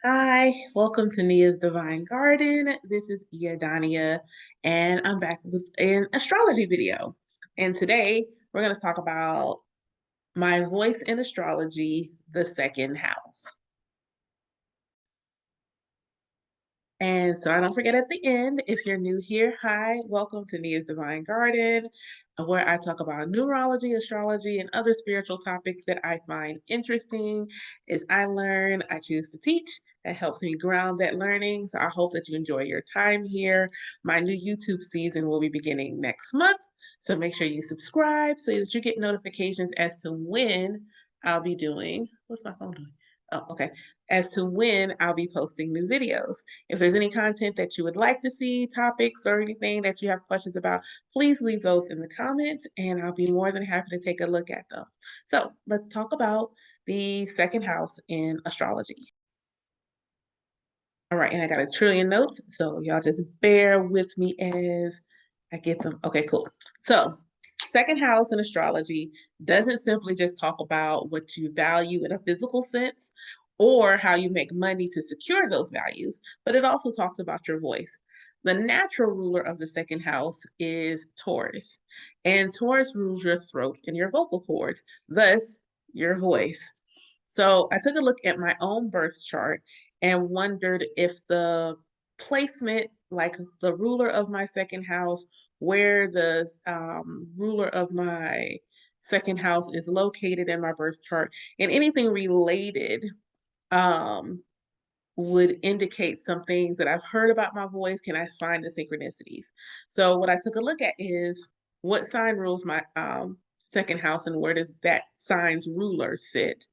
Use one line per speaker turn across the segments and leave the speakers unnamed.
Hi, welcome to Nia's Divine Garden. This is Dania, and I'm back with an astrology video. And today we're going to talk about my voice in astrology, the second house. And so I don't forget at the end, if you're new here, hi, welcome to Nia's Divine Garden, where I talk about numerology, astrology, and other spiritual topics that I find interesting. As I learn, I choose to teach. That helps me ground that learning. So I hope that you enjoy your time here. My new YouTube season will be beginning next month. So make sure you subscribe so that you get notifications as to when I'll be doing, what's my phone doing? Oh, okay. As to when I'll be posting new videos. If there's any content that you would like to see, topics or anything that you have questions about, please leave those in the comments and I'll be more than happy to take a look at them. So let's talk about the second house in astrology. All right, and I got a trillion notes, so y'all just bear with me as I get them. Okay, cool. So second house in astrology doesn't simply just talk about what you value in a physical sense or how you make money to secure those values, but it also talks about your voice. The natural ruler of the second house is Taurus, and Taurus rules your throat and your vocal cords, thus your voice. So I took a look at my own birth chart and wondered if the placement, like the ruler of my second house, where the ruler of my second house is located in my birth chart, and anything related um, would indicate some things that I've heard about my voice. Can I find the synchronicities? So what I took a look at is what sign rules my second house and where does that sign's ruler sit?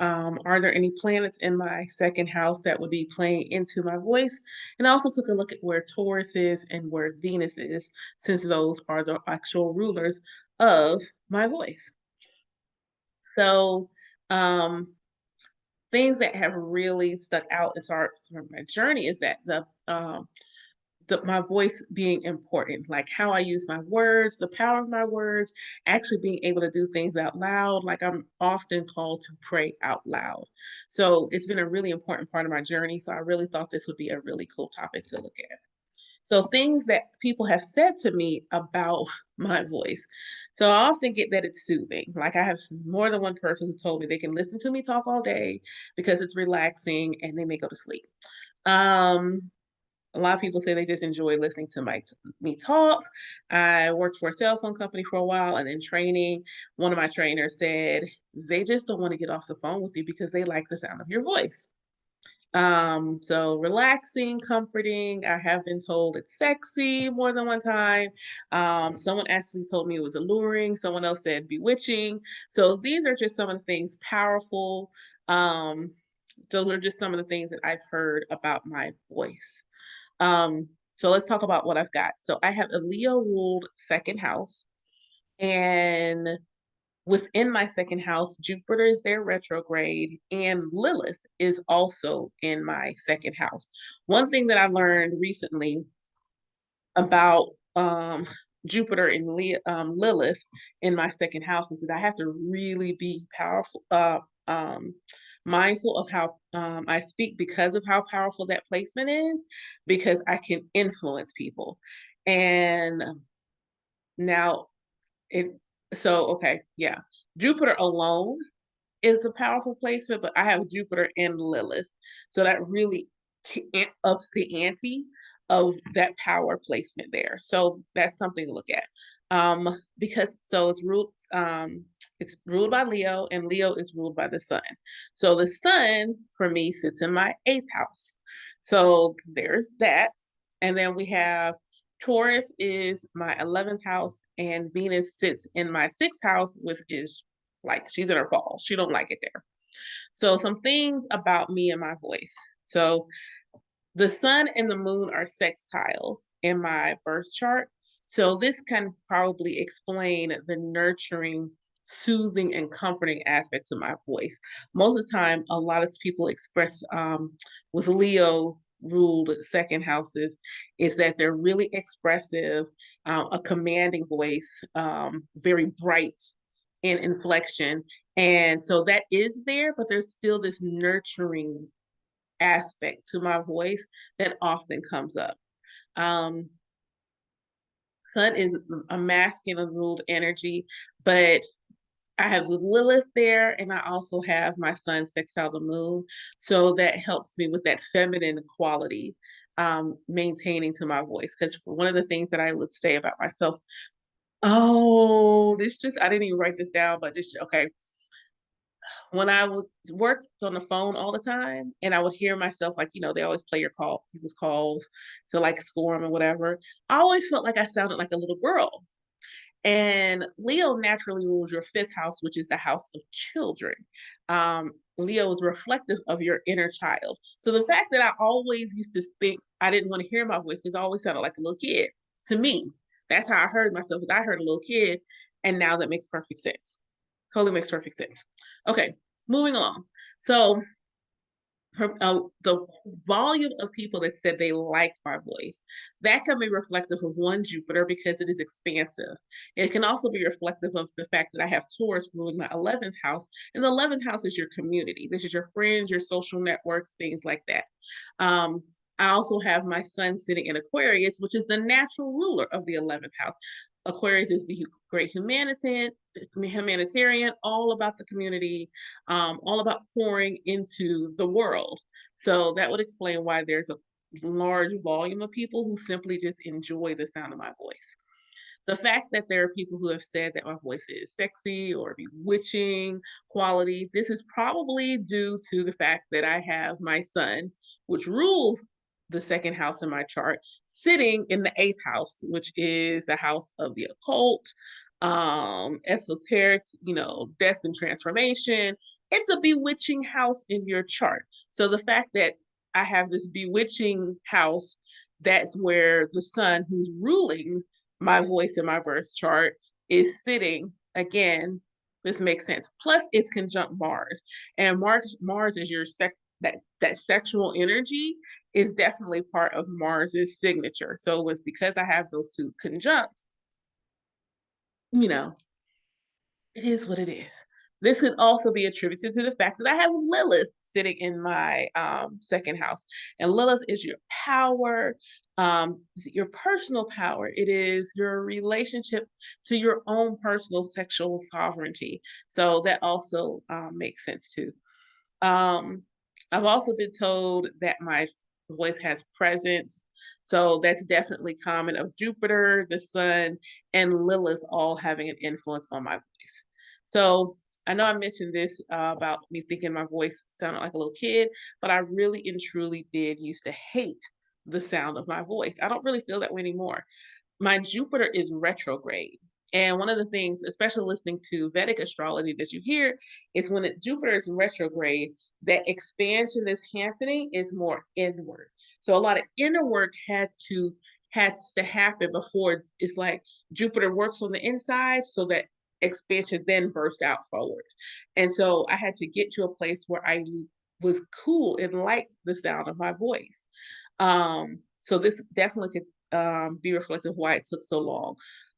Are there any planets in my second house that would be playing into my voice? And I also took a look at where Taurus is and where Venus is, since those are the actual rulers of my voice. So, things that have really stuck out as far as my journey is that my voice being important, like how I use my words, the power of my words, actually being able to do things out loud. Like I'm often called to pray out loud. So it's been a really important part of my journey. So I really thought this would be a really cool topic to look at. So things that people have said to me about my voice. So I often get that it's soothing. Like I have more than one person who told me they can listen to me talk all day because it's relaxing and they may go to sleep. Um, a lot of people say they just enjoy listening to me talk. I worked for a cell phone company for a while and then training. One of my trainers said they just don't want to get off the phone with you because they like the sound of your voice. So relaxing, comforting. I have been told it's sexy more than one time. Someone actually told me it was alluring. Someone else said bewitching. So these are just some of the things powerful. Um, those are just some of the things that I've heard about my voice. So let's talk about what I've got. So I have a Leo ruled second house, and within my second house, Jupiter is there retrograde, and Lilith is also in my second house. One thing that I learned recently about Jupiter and Lilith in my second house is that I have to really be mindful of how I speak because of how powerful that placement is, because I can influence people. And now it, so okay, yeah, Jupiter alone is a powerful placement, but I have Jupiter and Lilith. So that really ups the ante of that power placement there. So that's something to look at. Because so it's ruled by Leo, and Leo is ruled by the sun. So the sun for me sits in my eighth house. So there's that. And then we have Taurus is my 11th house, and Venus sits in my sixth house, which is like she's in her fall. She don't like it there. So some things about me and my voice. So the sun and the moon are sextiles in my birth chart. So this can probably explain the nurturing, soothing, and comforting aspect to my voice. Most of the time, a lot of people express with Leo ruled second houses is that they're really expressive, a commanding voice, very bright in inflection. And so that is there, but there's still this nurturing aspect to my voice that often comes up. Um, Sun is a masculine ruled energy, but I have Lilith there, and I also have my sun sextile the moon. So that helps me with that feminine quality, maintaining to my voice. Because one of the things that I would say about myself, oh, this just, I didn't even write this down, but just, okay. When I would worked on the phone all the time and I would hear myself, like, they always play your people's calls to like score them or whatever. I always felt like I sounded like a little girl. And Leo naturally rules your fifth house, which is the house of children. Leo is reflective of your inner child. So the fact that I always used to think I didn't want to hear my voice because I always sounded like a little kid to me. That's how I heard myself, because I heard a little kid, and now that makes perfect sense. Totally makes perfect sense. Okay, moving along. So the volume of people that said they like my voice, that can be reflective of one Jupiter because it is expansive. It can also be reflective of the fact that I have Taurus ruling my 11th house, and the 11th house is your community. This is your friends, your social networks, things like that. um, I also have my sun sitting in Aquarius, which is the natural ruler of the 11th house. Aquarius is the great humanitarian, all about the community, all about pouring into the world. So that would explain why there's a large volume of people who simply just enjoy the sound of my voice. The fact that there are people who have said that my voice is sexy or bewitching quality, this is probably due to the fact that I have my sun, which rules the second house in my chart, sitting in the eighth house, which is the house of the occult, esoteric, death and transformation. It's a bewitching house in your chart. So the fact that I have this bewitching house, that's where the sun who's ruling my voice in my birth chart is sitting again. This makes sense. Plus, it's conjunct Mars, and Mars is your that sexual energy is definitely part of Mars's signature. So it's because I have those two conjunct, you know, it is what it is. This could also be attributed to the fact that I have Lilith sitting in my second house. And Lilith is your power, your personal power. It is your relationship to your own personal sexual sovereignty. So that also makes sense too. Um, I've also been told that my voice has presence. So that's definitely common of Jupiter, the sun, and Lilith all having an influence on my voice. So I know I mentioned this about me thinking my voice sounded like a little kid, but I really and truly did used to hate the sound of my voice. I don't really feel that way anymore. My Jupiter is retrograde. And one of the things, especially listening to Vedic astrology, that you hear is when Jupiter is retrograde, that expansion that's happening is more inward. So a lot of inner work had to happen before. It's like Jupiter works on the inside so that expansion then bursts out forward. And so I had to get to a place where I was cool and liked the sound of my voice. So this definitely could be reflective of why it took so long.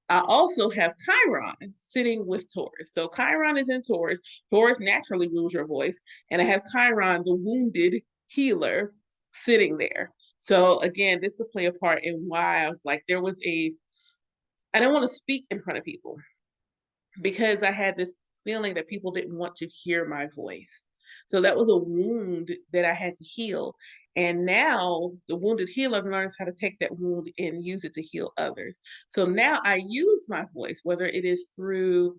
I also have Chiron sitting with Taurus. So Chiron is in Taurus. Taurus naturally rules your voice. And I have Chiron, the wounded healer, sitting there. So again, this could play a part in why I was like, I don't want to speak in front of people because I had this feeling that people didn't want to hear my voice. So that was a wound that I had to heal. And now the wounded healer learns how to take that wound and use it to heal others. So now I use my voice, whether it is through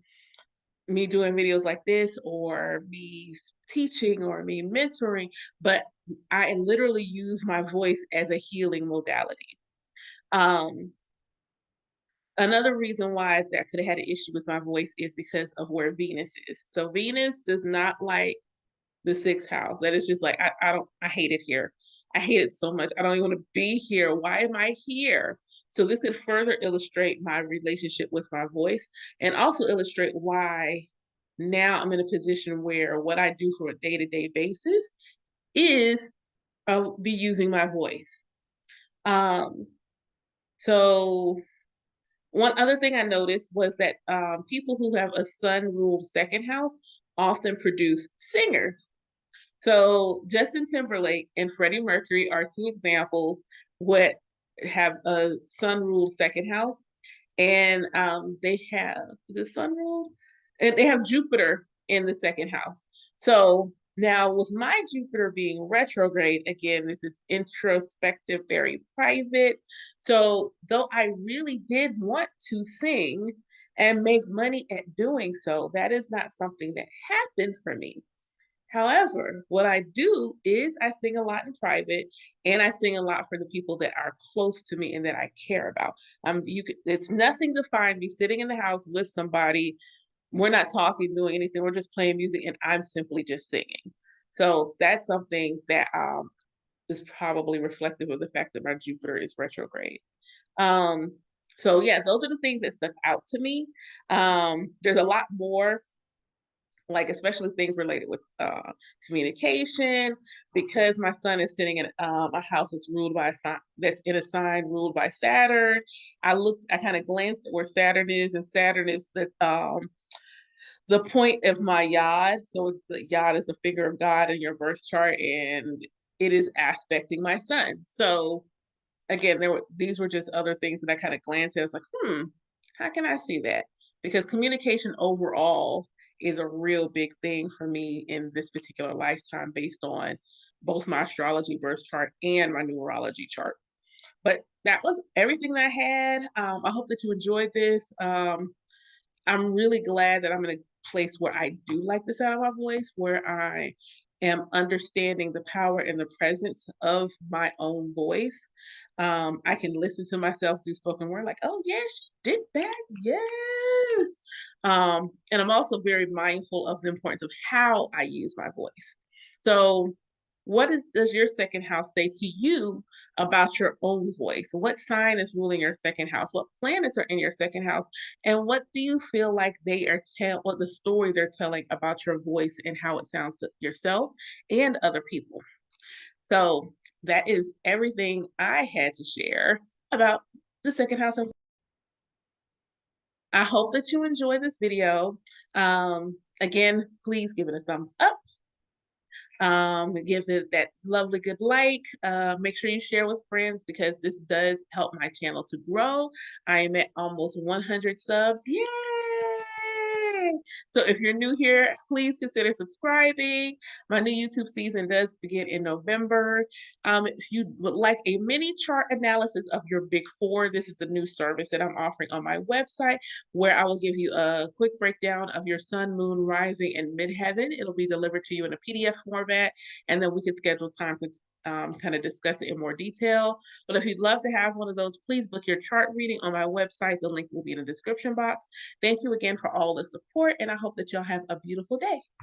me doing videos like this or me teaching or me mentoring, but I literally use my voice as a healing modality. Um, Another reason why that could have had an issue with my voice is because of where Venus is. So Venus does not like the sixth house. That is just like I hate it here. I hate it so much. I don't even want to be here. Why am I here? So this could further illustrate my relationship with my voice and also illustrate why now I'm in a position where what I do for a day-to-day basis is be using my voice. Um, so one other thing I noticed was that people who have a sun ruled second house often produce singers. So Justin Timberlake and Freddie Mercury are two examples what have a sun ruled second house, and they have is it sun ruled, and they have Jupiter in the second house. So now with my Jupiter being retrograde, again, this is introspective, very private. So though I really did want to sing and make money at doing so, that is not something that happened for me. However, what I do is I sing a lot in private, and I sing a lot for the people that are close to me and that I care about. It's nothing to find me sitting in the house with somebody. We're not talking, doing anything. We're just playing music, and I'm simply just singing. So that's something that is probably reflective of the fact that my Jupiter is retrograde. Um, so yeah, those are the things that stuck out to me. There's a lot more, like especially things related with communication, because my son is sitting in a house that's ruled by a sign, that's in a sign ruled by Saturn. I kind of glanced at where Saturn is, and Saturn is the point of my yod. So it's the yod is a figure of God in your birth chart, and it is aspecting my son. So again, these were just other things that I kind of glanced at. I was like, how can I see that? Because communication overall is a real big thing for me in this particular lifetime based on both my astrology birth chart and my numerology chart. But that was everything that I had. I hope that you enjoyed this. I'm really glad that I'm in a place where I do like the sound of my voice, where I am understanding the power and the presence of my own voice. I can listen to myself do spoken word, like, oh, yeah, she did that. Yes. And I'm also very mindful of the importance of how I use my voice. So, does your second house say to you about your own voice? What sign is ruling your second house? What planets are in your second house? And what do you feel like they are what the story they're telling about your voice and how it sounds to yourself and other people? So that is everything I had to share about the second house. I hope that you enjoy this video. Again, please give it a thumbs up. Give it that lovely good like. Make sure you share with friends because this does help my channel to grow. I am at almost 100 subs. Yay! So if you're new here, please consider subscribing. My new YouTube season does begin in November. If you would like a mini chart analysis of your big four, this is a new service that I'm offering on my website where I will give you a quick breakdown of your sun, moon, rising, and midheaven. It'll be delivered to you in a PDF format, and then we can schedule time to kind of discuss it in more detail. But if you'd love to have one of those, please book your chart reading on my website. The link will be in the description box. Thank you again for all the support, and I hope that y'all have a beautiful day.